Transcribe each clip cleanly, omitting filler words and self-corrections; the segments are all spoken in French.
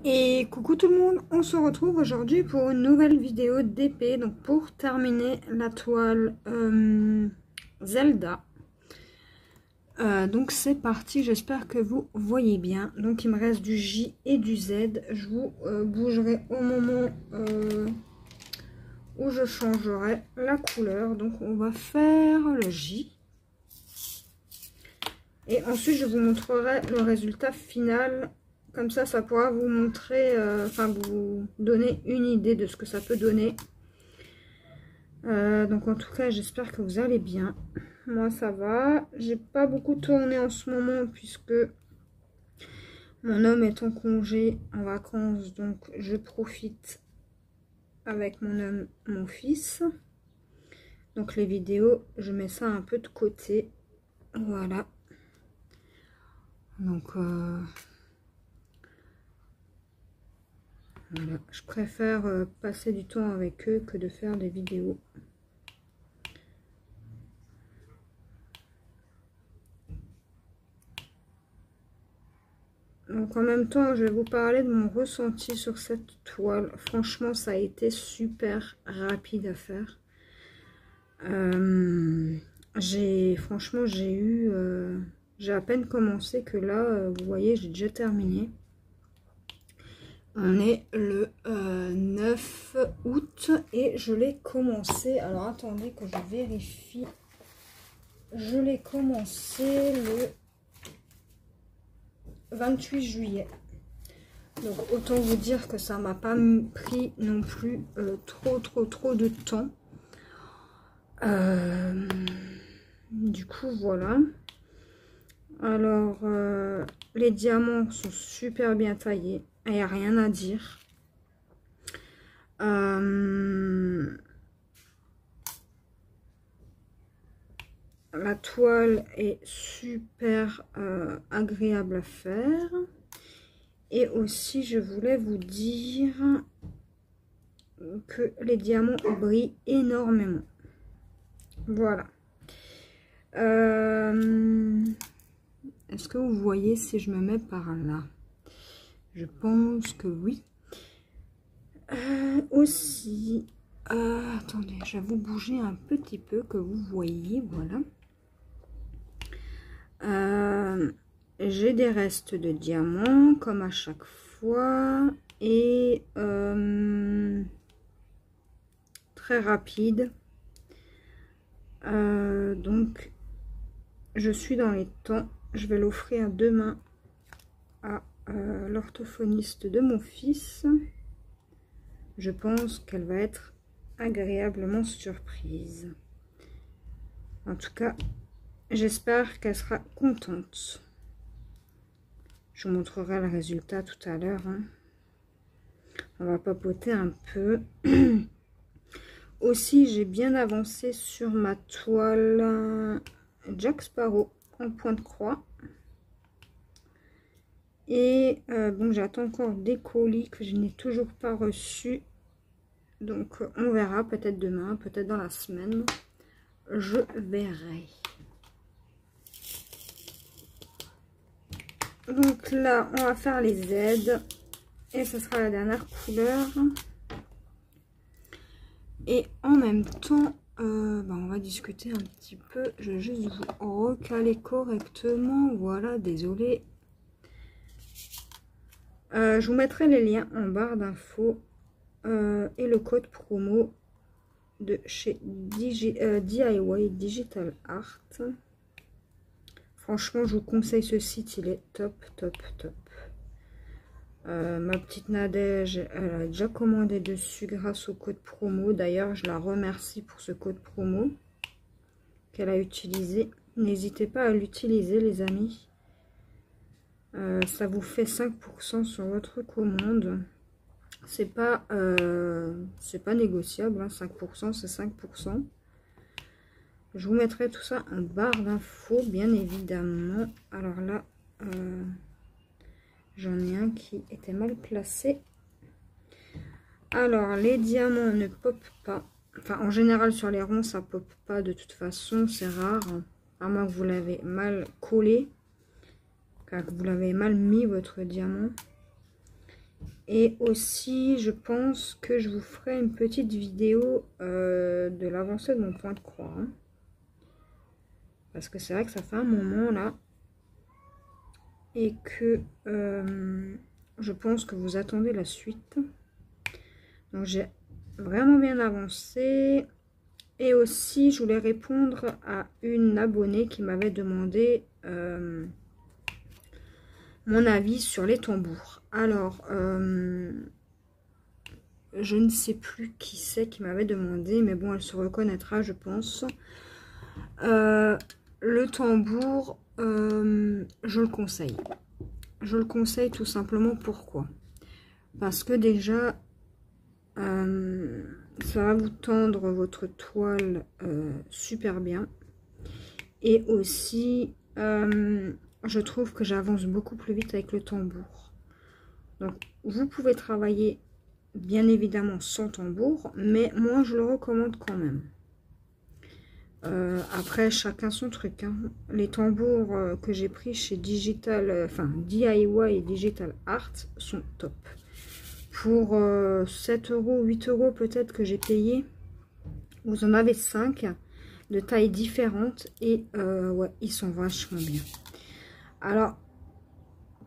Et coucou tout le monde, on se retrouve aujourd'hui pour une nouvelle vidéo d'épée, donc pour terminer la toile Zelda. Donc c'est parti, j'espère que vous voyez bien. Donc il me reste du J et du Z, je vous bougerai au moment où je changerai la couleur. Donc on va faire le J. Et ensuite je vous montrerai le résultat final. Comme ça pourra vous montrer, vous donner une idée de ce que ça peut donner. Donc en tout cas, j'espère que vous allez bien. Moi, ça va. J'ai pas beaucoup tourné en ce moment puisque mon homme est en congé, en vacances. Donc je profite avec mon homme, mon fils. Donc les vidéos, je mets ça un peu de côté. Voilà. Donc... voilà. Je préfère passer du temps avec eux que de faire des vidéos. Donc en même temps, je vais vous parler de mon ressenti sur cette toile. Franchement, ça a été super rapide à faire. Franchement, j'ai à peine commencé que là, vous voyez, j'ai déjà terminé. On est le 9 août et je l'ai commencé. Alors attendez que je vérifie. Je l'ai commencé le 28 juillet. Donc autant vous dire que ça m'a pas pris non plus trop de temps. Du coup voilà. Alors les diamants sont super bien taillés. Il n'y a rien à dire. La toile est super agréable à faire. Et aussi, je voulais vous dire que les diamants brillent énormément. Voilà. Est-ce que vous voyez si je me mets par là? Je pense que oui. Aussi, attendez, je vais vous bouger un petit peu que vous voyez, voilà. J'ai des restes de diamants comme à chaque fois et très rapide. Donc je suis dans les temps. Je vais l'offrir demain à l'orthophoniste de mon fils. Je pense qu'elle va être agréablement surprise. En tout cas, j'espère qu'elle sera contente. Je vous montrerai le résultat tout à l'heure. Hein. On va papoter un peu. Aussi, j'ai bien avancé sur ma toile Jack Sparrow en point de croix. Et bon, j'attends encore des colis que je n'ai toujours pas reçus. Donc, on verra peut-être demain, peut-être dans la semaine. Je verrai. Donc là, on va faire les Z. Et ce sera la dernière couleur. Et en même temps, on va discuter un petit peu. Je vais juste vous recaler correctement. Voilà, désolé. Je vous mettrai les liens en barre d'infos. Et le code promo de chez DIY Digital Art. Franchement, je vous conseille ce site, il est top. Ma petite Nadège, elle a déjà commandé dessus grâce au code promo. D'ailleurs, je la remercie pour ce code promo qu'elle a utilisé. N'hésitez pas à l'utiliser, les amis. Ça vous fait 5% sur votre commande. C'est pas négociable, hein, 5%, c'est 5%. Je vous mettrai tout ça en barre d'infos, bien évidemment. Alors là, j'en ai un qui était mal placé. Alors, les diamants ne popent pas. Enfin, en général, sur les ronds, ça pop pas de toute façon. C'est rare. À moins que vous l'avez mal collé. Car que vous l'avez mal mis, votre diamant. Et aussi, je pense que je vous ferai une petite vidéo de l'avancée de mon point de croix. Hein. Parce que c'est vrai que ça fait un moment là. Et que je pense que vous attendez la suite. Donc j'ai vraiment bien avancé. Et aussi, je voulais répondre à une abonnée qui m'avait demandé mon avis sur les tambours. Alors, je ne sais plus qui c'est qui m'avait demandé, mais bon, elle se reconnaîtra, je pense. Le tambour, je le conseille. Je le conseille tout simplement. Pourquoi? Parce que déjà, ça va vous tendre votre toile super bien. Et aussi, je trouve que j'avance beaucoup plus vite avec le tambour. Donc, vous pouvez travailler bien évidemment sans tambour, mais moi, je le recommande quand même. Après, chacun son truc. Hein. Les tambours que j'ai pris chez DIY et Digital Art sont top. Pour 7 €, 8 € peut-être que j'ai payé, vous en avez 5 de tailles différentes et ouais, ils sont vachement bien. Alors,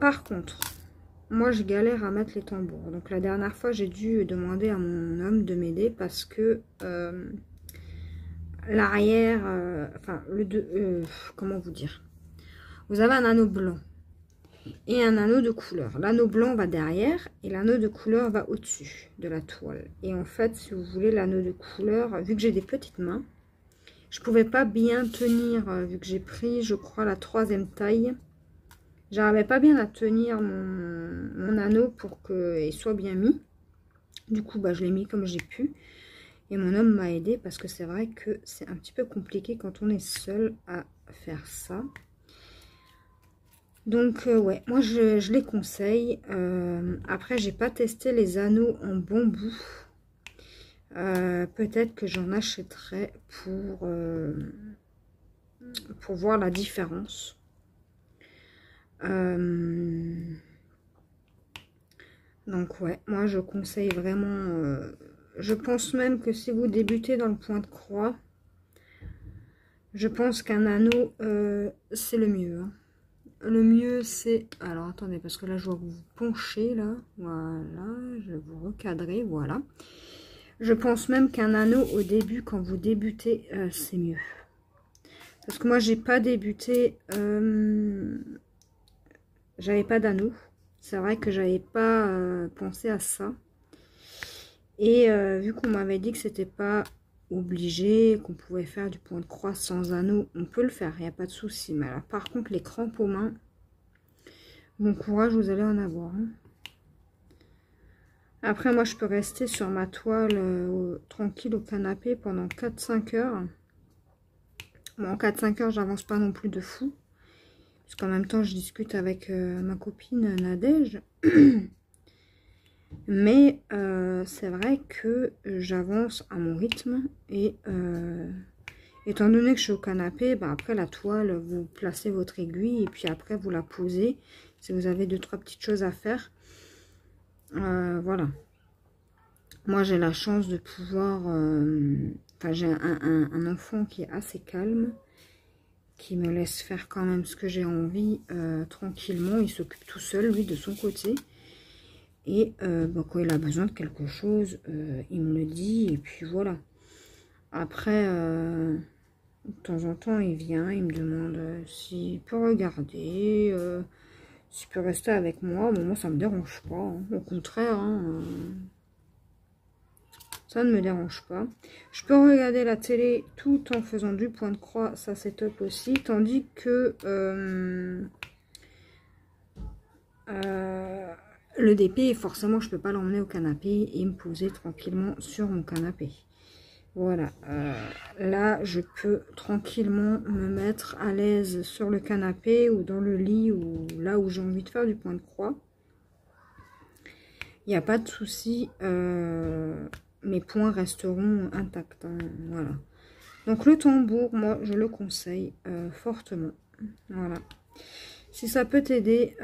par contre, moi je galère à mettre les tambours. Donc la dernière fois, j'ai dû demander à mon homme de m'aider parce que l'arrière, enfin, comment vous dire, vous avez un anneau blanc et un anneau de couleur. L'anneau blanc va derrière et l'anneau de couleur va au-dessus de la toile. Et en fait, si vous voulez, l'anneau de couleur, vu que j'ai des petites mains, je pouvais pas bien tenir, vu que j'ai pris, je crois, la 3e taille. J'arrivais pas bien à tenir mon anneau pour qu'il soit bien mis. Du coup, bah, je l'ai mis comme j'ai pu. Et mon homme m'a aidé parce que c'est vrai que c'est un petit peu compliqué quand on est seul à faire ça. Donc, ouais, moi, je les conseille. Après, j'ai pas testé les anneaux en bambou. Peut-être que j'en achèterai pour voir la différence. Donc, ouais, moi, je conseille vraiment... je pense même que si vous débutez dans le point de croix, je pense qu'un anneau, c'est le mieux. Hein. Le mieux, c'est... Alors, attendez, parce que là, je vois que vous penchez, là. Voilà, je vais vous recadrer, voilà. Je pense même qu'un anneau, au début, quand vous débutez, c'est mieux. Parce que moi, j'ai pas débuté... j'avais pas d'anneau. C'est vrai que j'avais pas pensé à ça. Et vu qu'on m'avait dit que c'était pas obligé, qu'on pouvait faire du point de croix sans anneau, on peut le faire, il n'y a pas de souci. Mais alors, par contre, les crampes aux mains, bon courage, vous allez en avoir. Hein. Après, moi, je peux rester sur ma toile tranquille au canapé pendant 4-5 heures. Bon, en 4-5 heures, j'avance pas non plus de fou. Parce qu'en même temps, je discute avec ma copine Nadège. Mais c'est vrai que j'avance à mon rythme. Et étant donné que je suis au canapé, bah, après la toile, vous placez votre aiguille. Et puis après, vous la posez. Si vous avez 2-3 petites choses à faire. Voilà. Moi, j'ai la chance de pouvoir... Enfin, j'ai un enfant qui est assez calme. Qui me laisse faire quand même ce que j'ai envie tranquillement. Il s'occupe tout seul, lui, de son côté. Et bah, quand il a besoin de quelque chose, il me le dit. Et puis voilà. Après, de temps en temps, il vient, il me demande s'il peut regarder, s'il peut rester avec moi. Bon, moi, ça me dérange pas. Hein. Au contraire, hein, ça ne me dérange pas. Je peux regarder la télé tout en faisant du point de croix. Ça, c'est top aussi. Tandis que le DP, forcément, je ne peux pas l'emmener au canapé et me poser tranquillement sur mon canapé. Voilà. Là, je peux tranquillement me mettre à l'aise sur le canapé ou dans le lit ou là où j'ai envie de faire du point de croix. Il n'y a pas de souci. Mes points resteront intacts. Hein, voilà. Donc le tambour, moi, je le conseille fortement. Voilà. Si ça peut t'aider,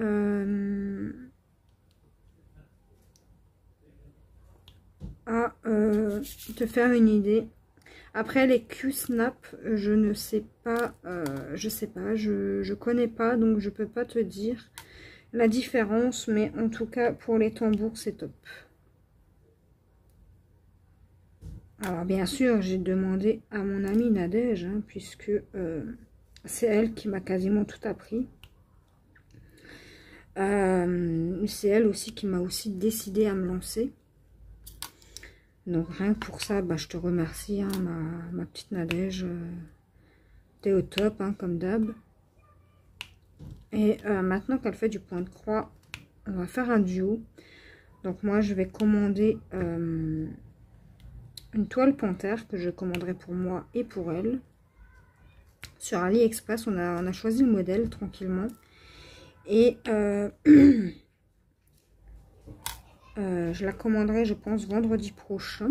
te faire une idée. Après les Q-Snap, je ne sais pas, je connais pas, donc je peux pas te dire la différence, mais en tout cas pour les tambours c'est top. Alors bien sûr j'ai demandé à mon amie Nadège, hein, puisque c'est elle qui m'a quasiment tout appris. C'est elle aussi qui m'a aussi décidé à me lancer. Donc rien que pour ça, bah, je te remercie, hein, ma petite Nadège. T'es au top, hein, comme d'hab. Et maintenant qu'elle fait du point de croix, on va faire un duo. Donc moi je vais commander une toile panthère que je commanderai pour moi et pour elle. Sur AliExpress, on a choisi le modèle tranquillement. Et je la commanderai, je pense, vendredi prochain.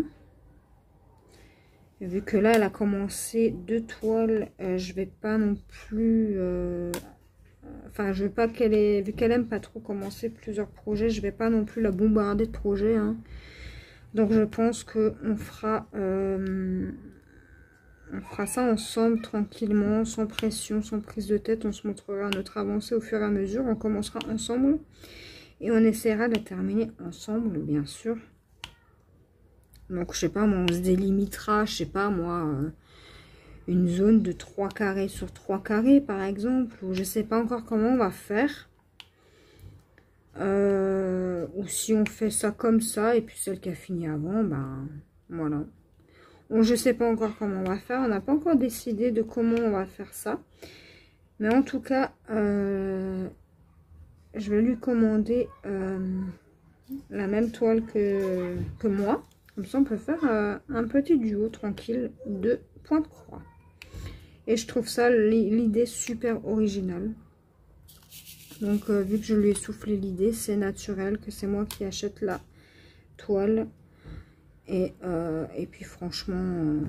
Vu que là, elle a commencé 2 toiles, je vais pas non plus... enfin, je veux pas qu'elle ait... Vu qu'elle aime pas trop commencer plusieurs projets, je vais pas non plus la bombarder de projets. Hein. Donc, je pense qu'on fera... on fera ça ensemble, tranquillement, sans pression, sans prise de tête. On se montrera notre avancée au fur et à mesure. On commencera ensemble. Et on essaiera de terminer ensemble, bien sûr. Donc, je sais pas, moi, on se délimitera, je sais pas, moi, une zone de 3 carrés sur 3 carrés, par exemple. Ou je sais pas encore comment on va faire. Ou si on fait ça comme ça, et puis celle qui a fini avant, ben, voilà. Bon, je sais pas encore comment on va faire. On n'a pas encore décidé de comment on va faire ça. Mais en tout cas, je vais lui commander la même toile que moi. Comme ça, on peut faire un petit duo tranquille de point de croix. Et je trouve ça, l'idée super originale. Donc, vu que je lui ai soufflé l'idée, c'est naturel que c'est moi qui achète la toile. Et puis, franchement,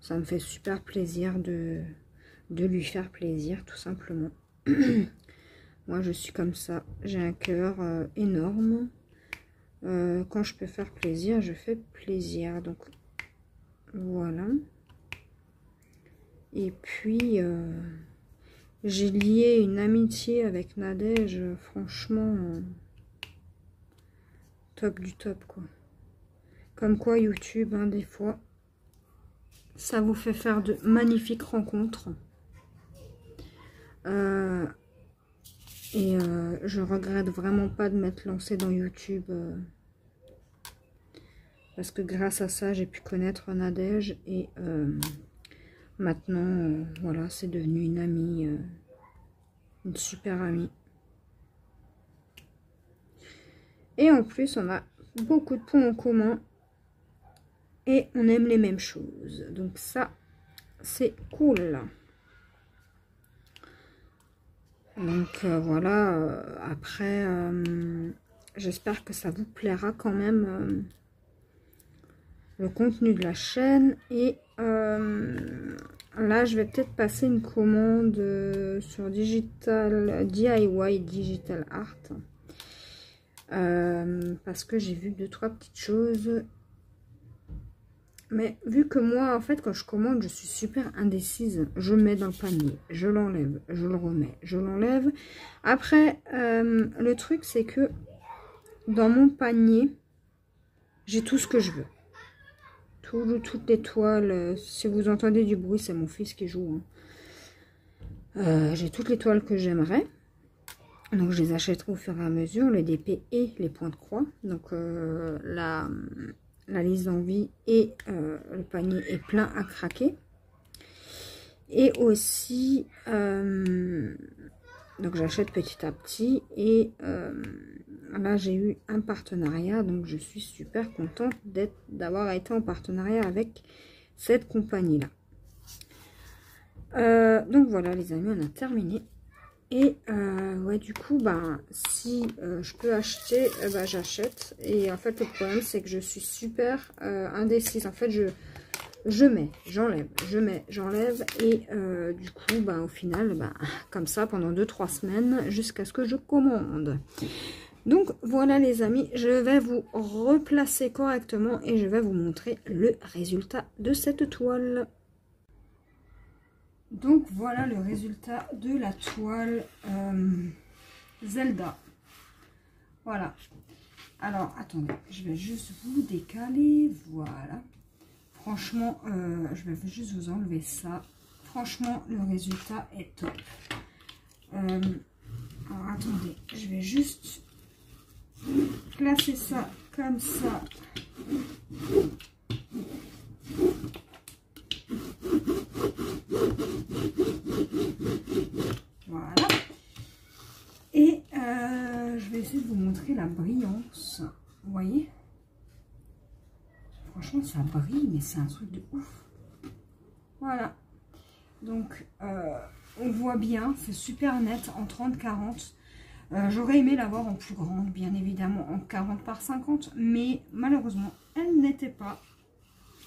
ça me fait super plaisir de lui faire plaisir, tout simplement. Moi, je suis comme ça. J'ai un cœur énorme. Quand je peux faire plaisir, je fais plaisir. Donc, voilà. Et puis, j'ai lié une amitié avec Nadège. Franchement, top du top, quoi. Comme quoi, YouTube, hein, des fois, ça vous fait faire de magnifiques rencontres. Je regrette vraiment pas de m'être lancée dans YouTube. Parce que grâce à ça, j'ai pu connaître Nadège. Et maintenant, voilà, c'est devenu une amie. Une super amie. Et en plus, on a beaucoup de points en commun. Et on aime les mêmes choses. Donc ça, c'est cool. Donc voilà, après, j'espère que ça vous plaira quand même, le contenu de la chaîne. Et là, je vais peut-être passer une commande sur DIY Digital Art. Parce que j'ai vu 2-3 petites choses. Mais vu que moi, en fait, quand je commande, je suis super indécise. Je mets dans le panier, je l'enlève, je le remets, je l'enlève. Après, le truc, c'est que dans mon panier, j'ai tout ce que je veux. Toutes les toiles. Si vous entendez du bruit, c'est mon fils qui joue. Hein. J'ai toutes les toiles que j'aimerais. Donc, je les achèterai au fur et à mesure, les DP et les points de croix. Donc, la liste d'envie et le panier est plein à craquer. Et aussi, donc j'achète petit à petit. Et là, j'ai eu un partenariat. Donc, je suis super contente d'avoir été en partenariat avec cette compagnie-là. Donc, voilà, les amis, on a terminé. Et ouais, du coup, ben, si je peux acheter, ben, j'achète. Et en fait, le problème, c'est que je suis super indécise. En fait, je mets, j'enlève, je mets, j'enlève. Et du coup, ben, au final, ben, comme ça, pendant 2-3 semaines, jusqu'à ce que je commande. Donc voilà les amis, je vais vous replacer correctement et je vais vous montrer le résultat de cette toile. Donc voilà le résultat de la toile Zelda. Voilà. Alors attendez, je vais juste vous décaler. Voilà. Franchement, je vais juste vous enlever ça. Franchement, le résultat est top. Alors attendez, je vais juste placer ça comme ça. Voilà. Et je vais essayer de vous montrer la brillance. Vous voyez? Franchement, ça brille, mais c'est un truc de ouf. Voilà. Donc, on voit bien, c'est super net en 30-40. J'aurais aimé l'avoir en plus grande, bien évidemment, en 40 par 50. Mais malheureusement, elle n'était pas.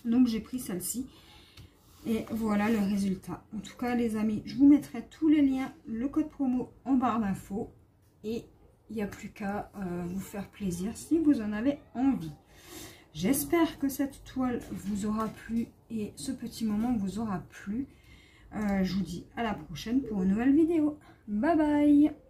Donc, j'ai pris celle-ci. Et voilà le résultat. En tout cas, les amis, je vous mettrai tous les liens, le code promo en barre d'infos. Et il n'y a plus qu'à vous faire plaisir si vous en avez envie. J'espère que cette toile vous aura plu et ce petit moment vous aura plu. Je vous dis à la prochaine pour une nouvelle vidéo. Bye bye!